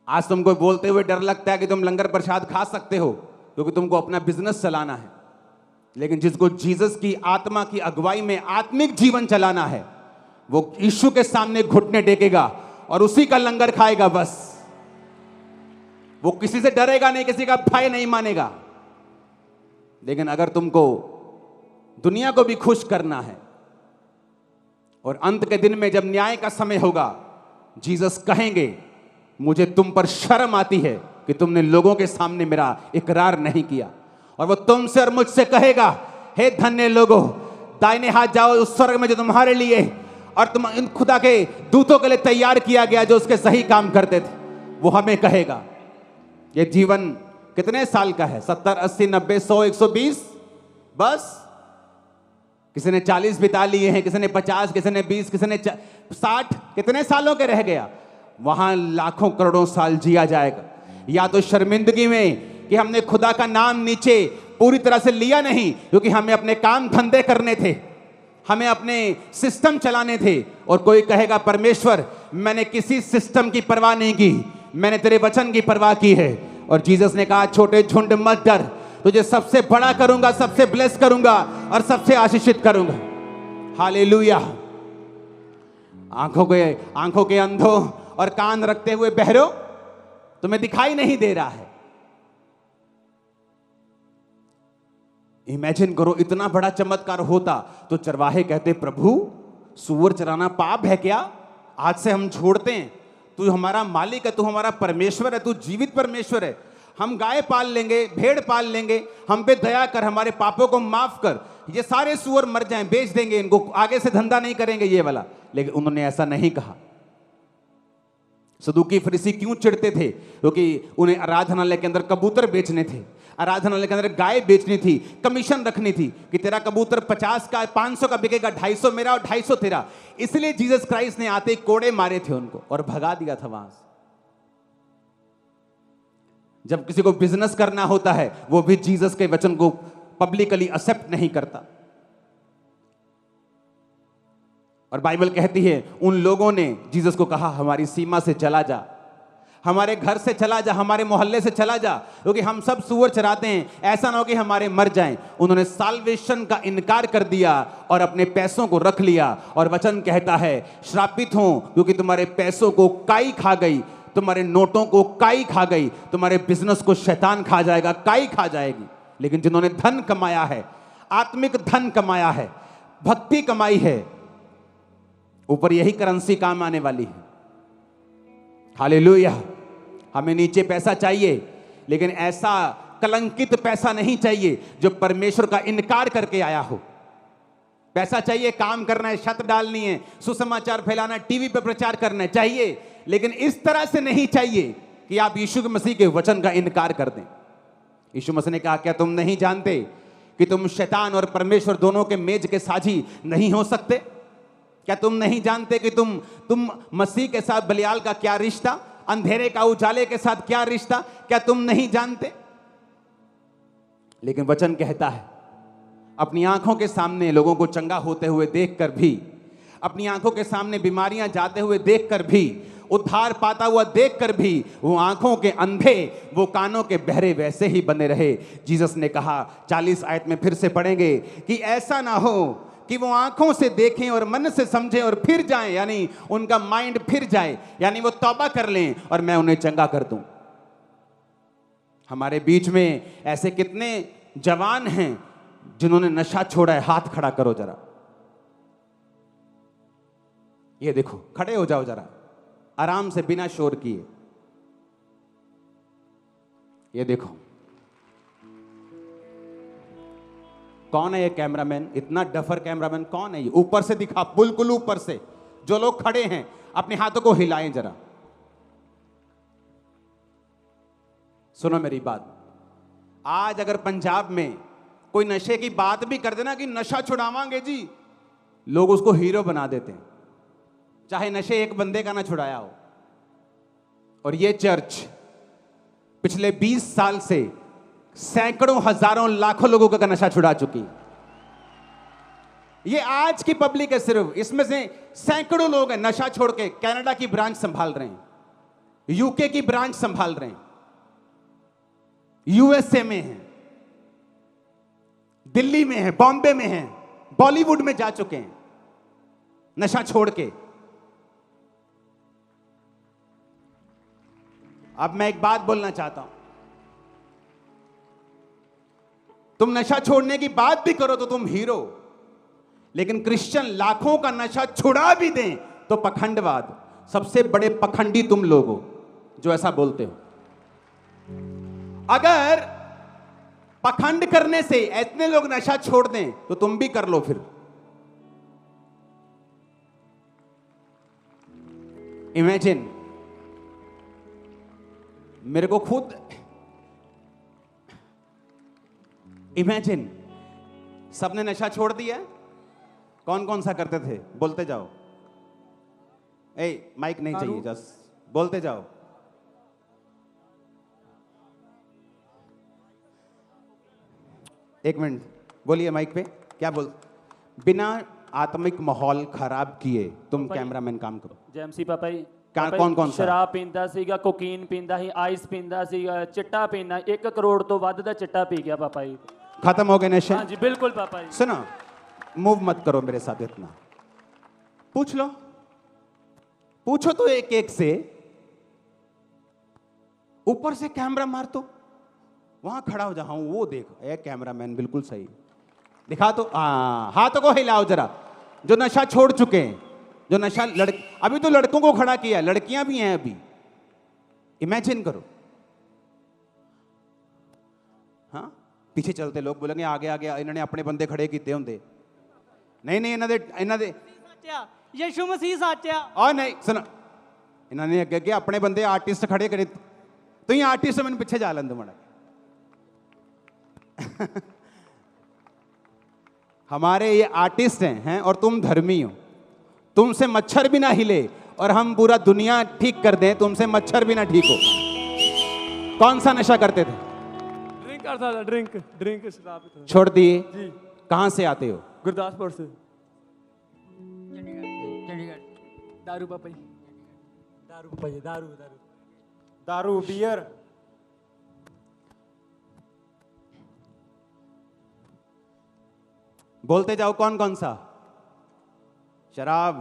आज तुमको बोलते हुए डर लगता है कि तुम लंगर प्रसाद खा सकते हो क्योंकि तुमको अपना बिजनेस चलाना है, लेकिन जिसको जीसस की आत्मा की अगुवाई में आत्मिक जीवन चलाना है वो यीशु के सामने घुटने टेकेगा और उसी का लंगर खाएगा। बस वो किसी से डरेगा नहीं, किसी का भय नहीं मानेगा। लेकिन अगर तुमको दुनिया को भी खुश करना है और अंत के दिन में जब न्याय का समय होगा, जीसस कहेंगे मुझे तुम पर शर्म आती है कि तुमने लोगों के सामने मेरा इकरार नहीं किया। और वो तुमसे और मुझसे कहेगा, हे धन्य लोगों, दाहिने हाथ जाओ उस स्वर्ग में जो तुम्हारे लिए और तुम इन खुदा के दूतों के लिए तैयार किया गया जो उसके सही काम करते थे। वो हमें कहेगा। ये जीवन कितने साल का है? 70, 80, 90, 100, 120? बस किसी ने 40 बिता लिए हैं, किसी ने 50, किसी ने 20, किसी ने 60। कितने सालों के रह गया? वहां लाखों करोड़ों साल जिया जाएगा। या तो शर्मिंदगी में कि हमने खुदा का नाम नीचे पूरी तरह से लिया नहीं, क्योंकि हमें अपने काम धंधे करने थे, हमें अपने सिस्टम चलाने थे। और कोई कहेगा परमेश्वर मैंने किसी सिस्टम की परवाह नहीं की, मैंने तेरे वचन की परवाह की है। और जीसस ने कहा छोटे झुंड मत डर, तुझे सबसे बड़ा करूंगा, सबसे ब्लेस करूंगा और सबसे आशीषित करूंगा। हालेलुया। आंखों के अंधों और कान रखते हुए बहरो, तुम्हें दिखाई नहीं दे रहा है। इमेजिन करो इतना बड़ा चमत्कार होता तो चरवाहे कहते प्रभु सूअर चराना पाप है क्या? आज से हम छोड़ते हैं, तू हमारा मालिक है, तू हमारा परमेश्वर है, तू जीवित परमेश्वर है। हम गाय पाल लेंगे, भेड़ पाल लेंगे, हम पे दया कर, हमारे पापों को माफ कर, ये सारे सूअर मर जाएं, बेच देंगे इनको, आगे से धंधा नहीं करेंगे ये वाला। लेकिन उन्होंने ऐसा नहीं कहा। सदूकी फरीसी क्यों चिढ़ते थे? क्योंकि उन्हें आराधनालय के अंदर कबूतर बेचने थे, आराधनालय के अंदर गाय बेचनी थी, कमीशन रखनी थी कि तेरा कबूतर 50 का 500 का बिकेगा, 250 मेरा और 250 तेरा। इसलिए जीसस क्राइस्ट ने आते कोड़े मारे थे उनको और भगा दिया था वहां से। जब किसी को बिजनेस करना होता है वो भी जीसस के वचन को पब्लिकली एक्सेप्ट नहीं करता। और बाइबल कहती है उन लोगों ने जीसस को कहा हमारी सीमा से चला जा, हमारे घर से चला जा, हमारे मोहल्ले से चला जा, क्योंकि हम सब सूअर चराते हैं, ऐसा ना हो कि हमारे मर जाएं। उन्होंने साल्वेशन का इनकार कर दिया और अपने पैसों को रख लिया। और वचन कहता है श्रापित हो क्योंकि तुम्हारे पैसों को काई खा गई, तुम्हारे नोटों को काई खा गई, तुम्हारे बिजनेस को शैतान खा जाएगा, काई खा जाएगी। लेकिन जिन्होंने धन कमाया है, आत्मिक धन कमाया है, भक्ति कमाई है, ऊपर यही करेंसी काम आने वाली है। हालेलुया। हमें नीचे पैसा चाहिए, लेकिन ऐसा कलंकित पैसा नहीं चाहिए जो परमेश्वर का इनकार करके आया हो। पैसा चाहिए, काम करना है, छत डालनी है, सुसमाचार फैलाना, टीवी पर प्रचार करना चाहिए, लेकिन इस तरह से नहीं चाहिए कि आप यीशु मसीह के वचन का इनकार कर दें। यीशु मसीह ने कहा क्या तुम नहीं जानते कि तुम शैतान और परमेश्वर दोनों के मेज के साझी नहीं हो सकते? क्या तुम नहीं जानते कि तुम मसीह के साथ बलियाल का क्या रिश्ता, अंधेरे का उजाले के साथ क्या रिश्ता? क्या तुम नहीं जानते? लेकिन वचन कहता है अपनी आंखों के सामने लोगों को चंगा होते हुए देखकर भी, अपनी आंखों के सामने बीमारियां जाते हुए देखकर भी, उद्धार पाता हुआ देखकर भी वो आंखों के अंधे, वो कानों के बहरे वैसे ही बने रहे। जीसस ने कहा 40 आयत में फिर से पढ़ेंगे कि ऐसा ना हो कि वो आंखों से देखें और मन से समझें और फिर जाएं, यानी उनका माइंड फिर जाए, यानी वो तौबा कर लें और मैं उन्हें चंगा कर दूं। हमारे बीच में ऐसे कितने जवान हैं जिन्होंने नशा छोड़ा है? हाथ खड़ा करो जरा। ये देखो, खड़े हो जाओ जरा आराम से बिना शोर किए। ये देखो कौन है ये कैमरामैन? इतना डफर कैमरामैन कौन है ये? ऊपर से दिखा, बिल्कुल ऊपर से। जो लोग खड़े हैं अपने हाथों को हिलाएं जरा। सुनो मेरी बात, आज अगर पंजाब में कोई नशे की बात भी कर देना कि नशा छुड़ावांगे जी, लोग उसको हीरो बना देते हैं, चाहे नशे एक बंदे का ना छुड़ाया हो। और ये चर्च पिछले 20 साल से सैकड़ों, हजारों, लाखों लोगों का नशा छुड़ा चुकी। ये आज की पब्लिक है सिर्फ, इसमें से सैकड़ों लोग हैं नशा छोड़ के कनाडा की ब्रांच संभाल रहे हैं। यूके की ब्रांच संभाल रहे हैं, यूएसए में हैं, दिल्ली में हैं, बॉम्बे में हैं, बॉलीवुड में जा चुके हैं नशा छोड़ के। अब मैं एक बात बोलना चाहता हूं, तुम नशा छोड़ने की बात भी करो तो तुम हीरो, लेकिन क्रिश्चियन लाखों का नशा छुड़ा भी दें तो पखंडवाद। सबसे बड़े पखंडी तुम लोग हो जो ऐसा बोलते हो। अगर पखंड करने से इतने लोग नशा छोड़ दें तो तुम भी कर लो फिर। इमेजिन, मेरे को खुद इमेजिन, सबने नशा छोड़ दिया। कौन कौन सा करते थे? बोलते जाओ। माइक नहीं चाहिए, जस्ट बोलते जाओ। एक मिनट बोलिए माइक पे, क्या बोल। बिना आत्मिक माहौल खराब किए तुम कैमरामैन काम करो। जेएमसी पापा जी, कौन कौन सा? शराब पींदा सीगा, कोकीन पींदा ही, आइस पींदा सीगा, चिट्टा पीना, 1 करोड़ तो ਵੱਧ ਦਾ चिट्टा पी गया पापा जी। खत्म हो गए नशे? हाँ जी बिल्कुल पापा जी। सुनो, मूव मत करो मेरे साथ इतना, पूछ लो, पूछो तो एक एक से। ऊपर से कैमरा मार, तो वहां खड़ा हो जाऊं, वो देख, ए कैमरामैन बिल्कुल सही दिखा। तो हाथों को हिलाओ जरा, जो नशा छोड़ चुके हैं, जो नशा अभी तो लड़कों को खड़ा किया, लड़कियां भी हैं अभी। इमेजिन करो। हाँ, पीछे चलते लोग बोलेंगे आगे आगे इन्होंने अपने बंदे खड़े किए होंगे। नहीं नहीं, इन्हों दे यीशु मसीह साचा। और नहीं सुनो, इन्होंने अगे अगे अपने बंदे आर्टिस्ट खड़े करे। तो ये आर्टिस्ट मैंने पीछे जा लें दो मड़ा। हमारे ये आर्टिस्ट हैं और तुम धर्मी हो। तुमसे मच्छर भी ना हिले और हम पूरा दुनिया ठीक कर दें, तुमसे मच्छर भी ना ठीक हो। कौन सा नशा करते थे? ड्रिंक करता था, ड्रिंक शराब छोड़ दिए? जी। कहां से आते हो? गुरदासपुर से। चंडीगढ़। दारू पापा जी, दारू पापा जी, दारू दारू दारू, बियर। बोलते जाओ, कौन कौन सा? शराब,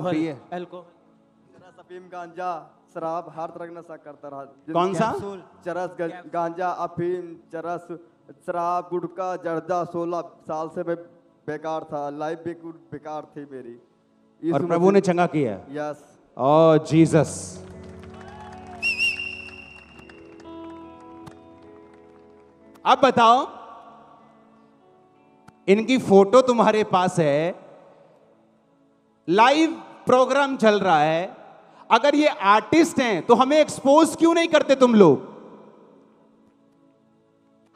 बियर, अल्कोहल, अफीम, गांजा, शराब, हर तरह का नशा करता रहा। कौन सा? चरस, गांजा, अफीम, चरस, शराब, गुटखा, जर्दा। 16 साल से मैं बेकार था, लाइफ भी बेकार थी मेरी। और प्रभु ने चंगा किया। यस। ओ जीसस। अब बताओ, इनकी फोटो तुम्हारे पास है, लाइव प्रोग्राम चल रहा है। अगर ये आर्टिस्ट हैं तो हमें एक्सपोज क्यों नहीं करते तुम लोग?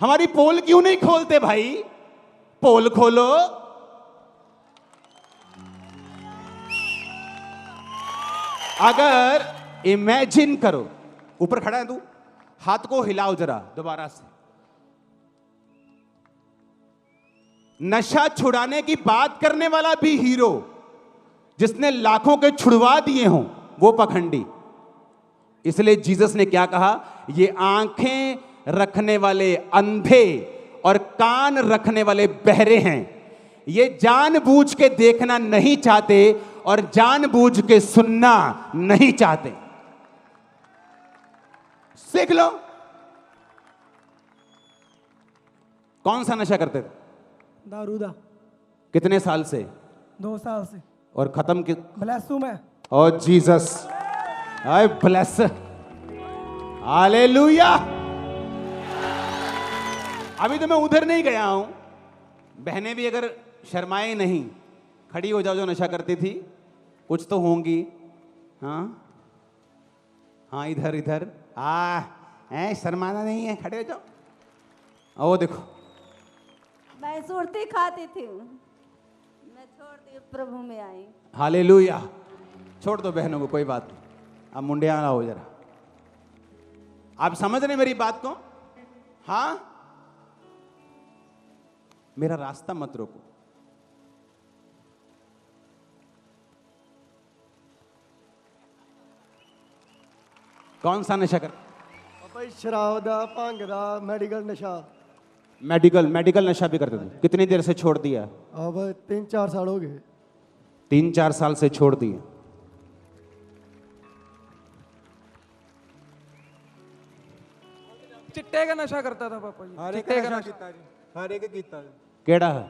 हमारी पोल क्यों नहीं खोलते भाई? पोल खोलो। अगर इमेजिन करो, ऊपर खड़ा है तू, हाथ को हिलाओ जरा दोबारा से। नशा छुड़ाने की बात करने वाला भी हीरो, जिसने लाखों के छुड़वा दिए हों वो पखंडी। इसलिए जीसस ने क्या कहा? ये आंखें रखने वाले अंधे और कान रखने वाले बहरे हैं। ये जानबूझ के देखना नहीं चाहते और जानबूझ के सुनना नहीं चाहते। सीख लो। कौन सा नशा करते थे? दारूदा। कितने साल से? 2 साल से। और खत्म कि? ब्लेसू में। ओ जीसस, आई ब्लेस, हालेलुया। अभी तो मैं उधर नहीं गया हूं। बहनें भी अगर शर्माए नहीं, खड़ी हो जाओ, जो नशा करती थी, कुछ तो होंगी। हाँ हाँ, इधर इधर शर्माना नहीं है, खड़े हो जाओ। ओ देखो, मैं सुरती खाती थी, मैं छोड़ दी, प्रभु में आई। हालेलुया। छोड़ दो बहनों को, कोई बात नहीं। अब मुंडिया ना हो जरा। आप समझ रहे मेरी बात को? हाँ, मेरा रास्ता मत रोको। कौन सा नशा कर? ਭਾਈ ਸ਼ਰਾਬ ਦਾ ਭੰਗ ਦਾ ਮੈਡੀਕਲ ਨਸ਼ਾ मेडिकल नशा भी करते थे। कितनी देर से छोड़ दिया? अब 3-4 साल हो गए 3-4 साल से छोड़ दिए। चिट्टे का नशा करता था पापा जी। ਹਰ ਇੱਕ चिट्टे का ਨਸ਼ਾ नशा ਕੀਤਾ ਜੀ, ਹਰ ਇੱਕ ਕੀਤਾ ਜੀ। केड़ा है?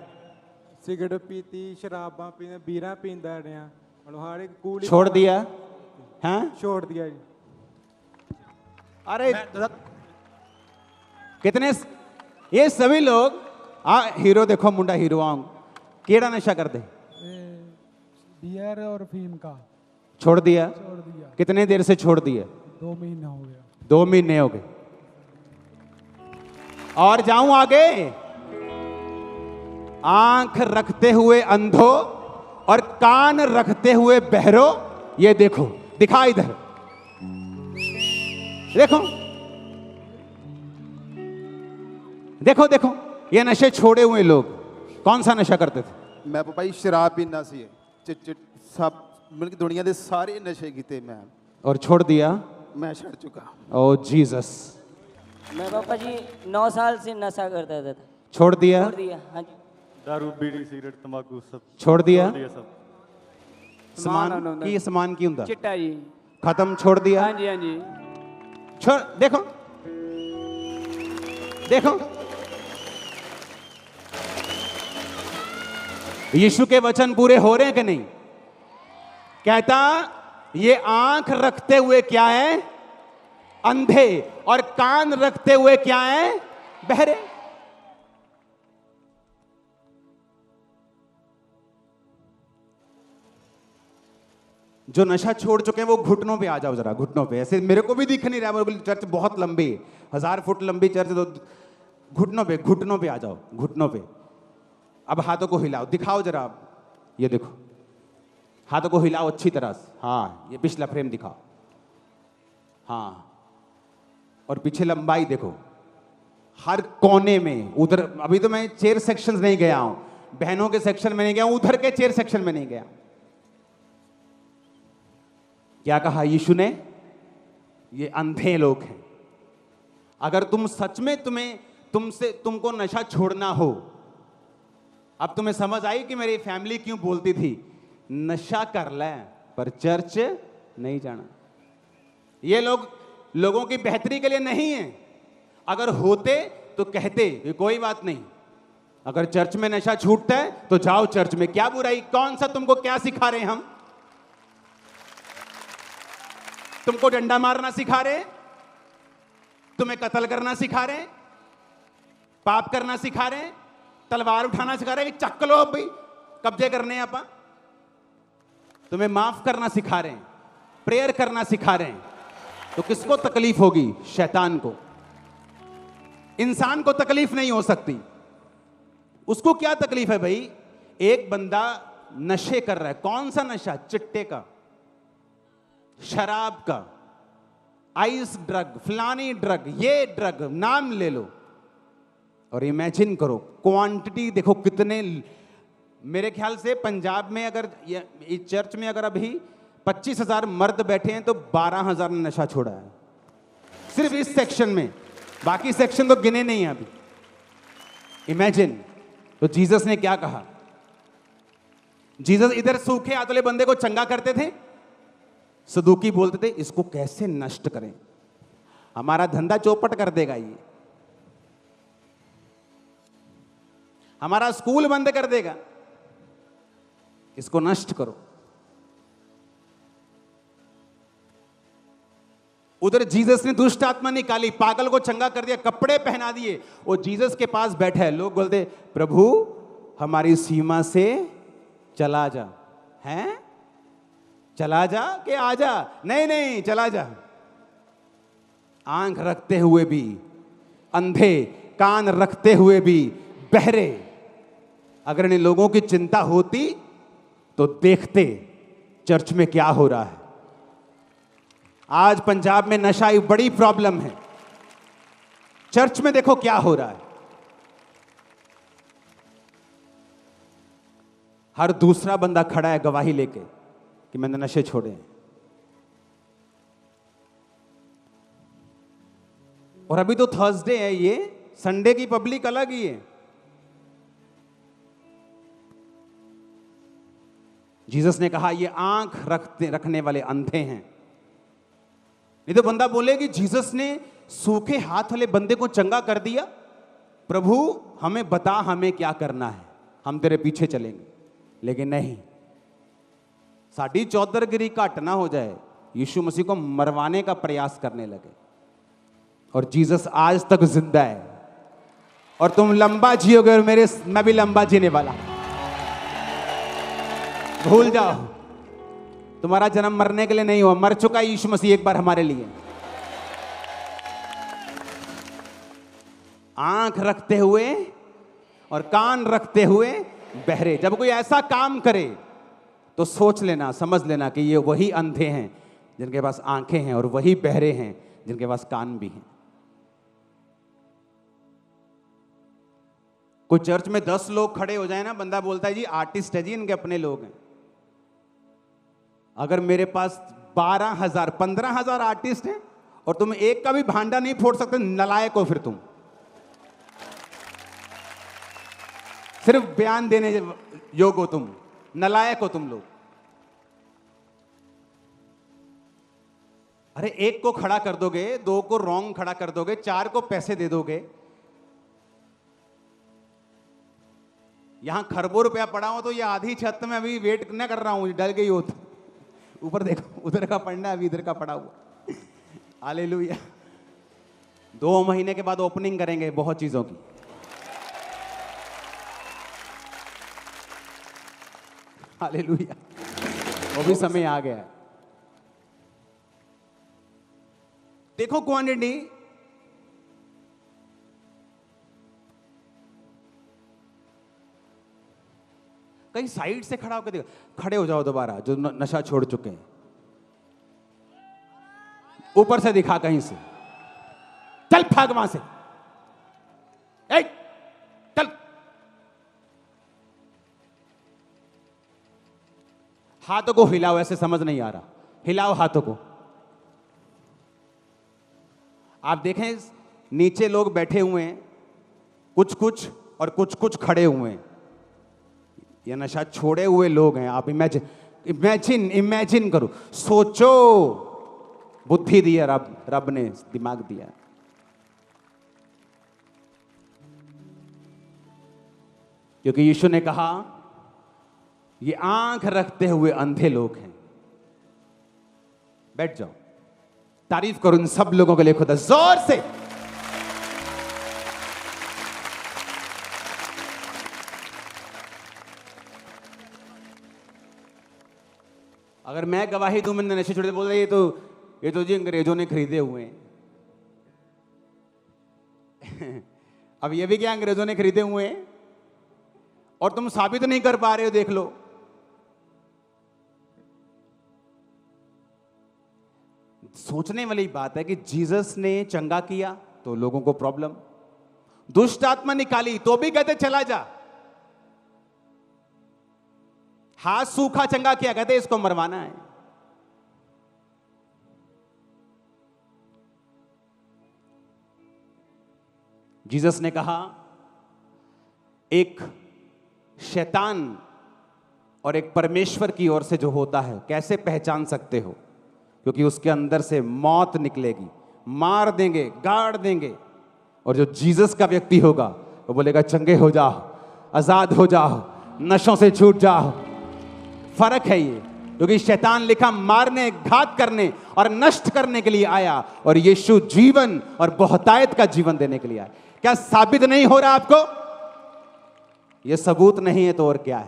ਸਿਗਰਟ ਪੀਤੀ, ਸ਼ਰਾਬਾਂ ਪੀਂਦਾ, ਬੀਰਾਂ ਪੀਂਦਾ ਰਿਹਾ, ਹੁਣ ਹਰ ਇੱਕ ਕੂਲ छोड़ दिया? हैं? ਛੋੜ ਦਿਆ ਜੀ। अरे कितने ये सभी लोग हीरो देखो मुंडा हीरो आऊं केड़ा नशा करते? बियर और फीम का छोड़ दिया? छोड़ दिया। कितने देर से छोड़ दिए? 2 महीना हो गया। 2 महीने हो गए। और जाऊं आगे, आंख रखते हुए अंधो और कान रखते हुए बहरो, ये देखो, दिखा इधर देखो देखो देखो, ये नशे छोड़े हुए लोग कौन सा नशा करते थे? ਮੈਂ ਪਾਪਾ ਜੀ ਸ਼ਰਾਬ ਪੀਂਦਾ ਸੀ, ਚਿੱਟ ਸਭ ਮਤਲਬ ਕਿ ਦੁਨੀਆ ਦੇ ਸਾਰੇ ਨਸ਼ੇ ਕੀਤੇ ਮੈਂ और छोड़ दिया? ਮੈਂ ਛੱਡ ਚੁੱਕਾ। ओ जीसस। मैं पापा जी 9 साल से नशा करता था। छोड़ दिया? छोड़ दिया, हाँ जी। दारू बीड़ी सिगरेट तंबाकू सब छोड़ दिया? दिया सब। समान की समान की हुंदा चिट्टा जी। खत्म, छोड़ दिया? हाँ जी हाँ जी। छोड़, देखो देखो, यीशु के वचन पूरे हो रहे हैं कि नहीं? कहता ये आंख रखते हुए क्या है? अंधे, और कान रखते हुए क्या है? बहरे। जो नशा छोड़ चुके हैं वो घुटनों पे आ जाओ जरा, घुटनों पे। ऐसे मेरे को भी दिख नहीं रहा है, मेरे को चर्च बहुत लंबी है, 1000 फुट लंबी चर्च, तो घुटनों पे आ जाओ, घुटनों पे। अब हाथों को हिलाओ, दिखाओ जरा आप, ये देखो, हाथों को हिलाओ अच्छी तरह से। हाँ, ये पिछला फ्रेम दिखाओ। हाँ, और पीछे लंबाई देखो, हर कोने में। उधर अभी तो मैं चेयर सेक्शन नहीं गया हूं, बहनों के सेक्शन में नहीं गया हूं, उधर के चेयर सेक्शन में नहीं गया। क्या कहा यीशु ने? ये अंधे लोग हैं। अगर तुम सच में तुमको नशा छोड़ना हो, अब तुम्हें समझ आई कि मेरी फैमिली क्यों बोलती थी नशा कर ले पर चर्च नहीं जाना। ये लोगों की बेहतरी के लिए नहीं है। अगर होते तो कहते ये कोई बात नहीं, अगर चर्च में नशा छूटता है तो जाओ चर्च में, क्या बुराई? कौन सा तुमको क्या सिखा रहे हैं हम? तुमको डंडा मारना सिखा रहे? तुम्हें कत्ल करना सिखा रहे? पाप करना सिखा रहे? तलवार उठाना सिखा रहे? चक लो अब भाई, कब्जे करने हैं आपा। तुम्हें माफ करना सिखा रहे हैं, प्रेयर करना सिखा रहे हैं, तो किसको तकलीफ होगी? शैतान को। इंसान को तकलीफ नहीं हो सकती। उसको क्या तकलीफ है भाई? एक बंदा नशे कर रहा है, कौन सा नशा? चिट्टे का, शराब का, आइस ड्रग, फलानी ड्रग, ये ड्रग, नाम ले लो और इमेजिन करो क्वांटिटी देखो कितने। मेरे ख्याल से पंजाब में अगर इस चर्च में अगर अभी 25,000 मर्द बैठे हैं तो 12,000 ने नशा छोड़ा है सिर्फ इस सेक्शन में, बाकी सेक्शन तो गिने नहीं है अभी। इमेजिन। तो जीसस ने क्या कहा? जीसस इधर सूखे हाथ वाले बंदे को चंगा करते थे, सदूकी बोलते थे इसको कैसे नष्ट करें, हमारा धंधा चौपट कर देगा, ये हमारा स्कूल बंद कर देगा, इसको नष्ट करो। उधर जीसस ने दुष्ट आत्मा निकाली, पागल को चंगा कर दिया, कपड़े पहना दिए। वो जीसस के पास बैठा है, लोग बोलते प्रभु हमारी सीमा से चला जा। हैं? चला जा कि आ जा? नहीं नहीं, चला जा। आंख रखते हुए भी अंधे, कान रखते हुए भी बहरे। अगर इन लोगों की चिंता होती तो देखते चर्च में क्या हो रहा है। आज पंजाब में नशा एक बड़ी प्रॉब्लम है, चर्च में देखो क्या हो रहा है। हर दूसरा बंदा खड़ा है गवाही लेके कि मैंने नशे छोड़े हैं। और अभी तो थर्सडे है, ये संडे की पब्लिक अलग ही है। जीसस ने कहा ये आंख रखने वाले अंधे हैं। नहीं तो बंदा बोले कि जीसस ने सूखे हाथ वाले बंदे को चंगा कर दिया, प्रभु हमें बता हमें क्या करना है, हम तेरे पीछे चलेंगे। लेकिन नहीं, साड़ी चौधरगिरी घट ना हो जाए, यीशु मसीह को मरवाने का प्रयास करने लगे। और जीसस आज तक जिंदा है, और तुम लंबा जियोगे और मैं भी लंबा जीने वाला। भूल जाओ, तुम्हारा जन्म मरने के लिए नहीं हुआ, मर चुका यीशु मसीह एक बार हमारे लिए। आंख रखते हुए और कान रखते हुए बहरे। जब कोई ऐसा काम करे तो सोच लेना, समझ लेना कि ये वही अंधे हैं जिनके पास आंखें हैं, और वही बहरे हैं जिनके पास कान भी हैं। कोई चर्च में 10 लोग खड़े हो जाए ना, बंदा बोलता है जी आर्टिस्ट है जी, इनके अपने लोग हैं। अगर मेरे पास 12,000 15,000 आर्टिस्ट हैं और तुम एक का भी भांडा नहीं फोड़ सकते, नलायक हो फिर तुम। सिर्फ बयान देने योग हो तुम, नलायक हो तुम लोग। अरे एक को खड़ा कर दोगे, 2 को रॉन्ग खड़ा कर दोगे, 4 को पैसे दे दोगे। यहां खरबों रुपया पड़ा हो तो ये आधी छत में अभी वेट न कर रहा हूं, डल गई हो तो। ऊपर देखो, उधर का पड़ना है, अभी इधर का पड़ा हुआ। हालेलुया। 2 महीने के बाद ओपनिंग करेंगे बहुत चीजों की। हालेलुया, वो भी समय आ गया है। देखो क्वांटिटी, कहीं साइड से खड़ा होकर देखो। खड़े हो जाओ दोबारा, जो नशा छोड़ चुके हैं। ऊपर से दिखा कहीं से, चल भाग वहां से, चल। हाथों को हिलाओ, ऐसे समझ नहीं आ रहा, हिलाओ हाथों को। आप देखें नीचे लोग बैठे हुए हैं, कुछ कुछ और कुछ कुछ खड़े हुए हैं। ये नशा छोड़े हुए लोग हैं। आप इमेजिन करो, सोचो। बुद्धि दी है रब ने, दिमाग दिया। क्योंकि यीशु ने कहा ये आंख रखते हुए अंधे लोग हैं। बैठ जाओ, तारीफ करो इन सब लोगों के लिए खुदा, जोर से। अगर मैं गवाही दूं, मैंने नशे छोड़े, बोल रहे ये तो जी अंग्रेजों ने खरीदे हुए हैं। अब ये भी क्या अंग्रेजों ने खरीदे हुए हैं, और तुम साबित नहीं कर पा रहे हो। देख लो, सोचने वाली बात है कि जीसस ने चंगा किया तो लोगों को प्रॉब्लम, दुष्ट आत्मा निकाली तो भी कहते चला जा, हाथ सूखा चंगा किया कहते इसको मरवाना है। जीसस ने कहा एक शैतान और एक परमेश्वर की ओर से जो होता है कैसे पहचान सकते हो? क्योंकि उसके अंदर से मौत निकलेगी, मार देंगे, गाड़ देंगे। और जो जीसस का व्यक्ति होगा वो बोलेगा चंगे हो जाओ, आजाद हो जाओ, नशों से छूट जाओ। फर्क है ये, क्योंकि शैतान लिखा मारने, घात करने और नष्ट करने के लिए आया, और यीशु जीवन और बहुतायत का जीवन देने के लिए आया। क्या साबित नहीं हो रहा आपको? ये सबूत नहीं है तो और क्या है?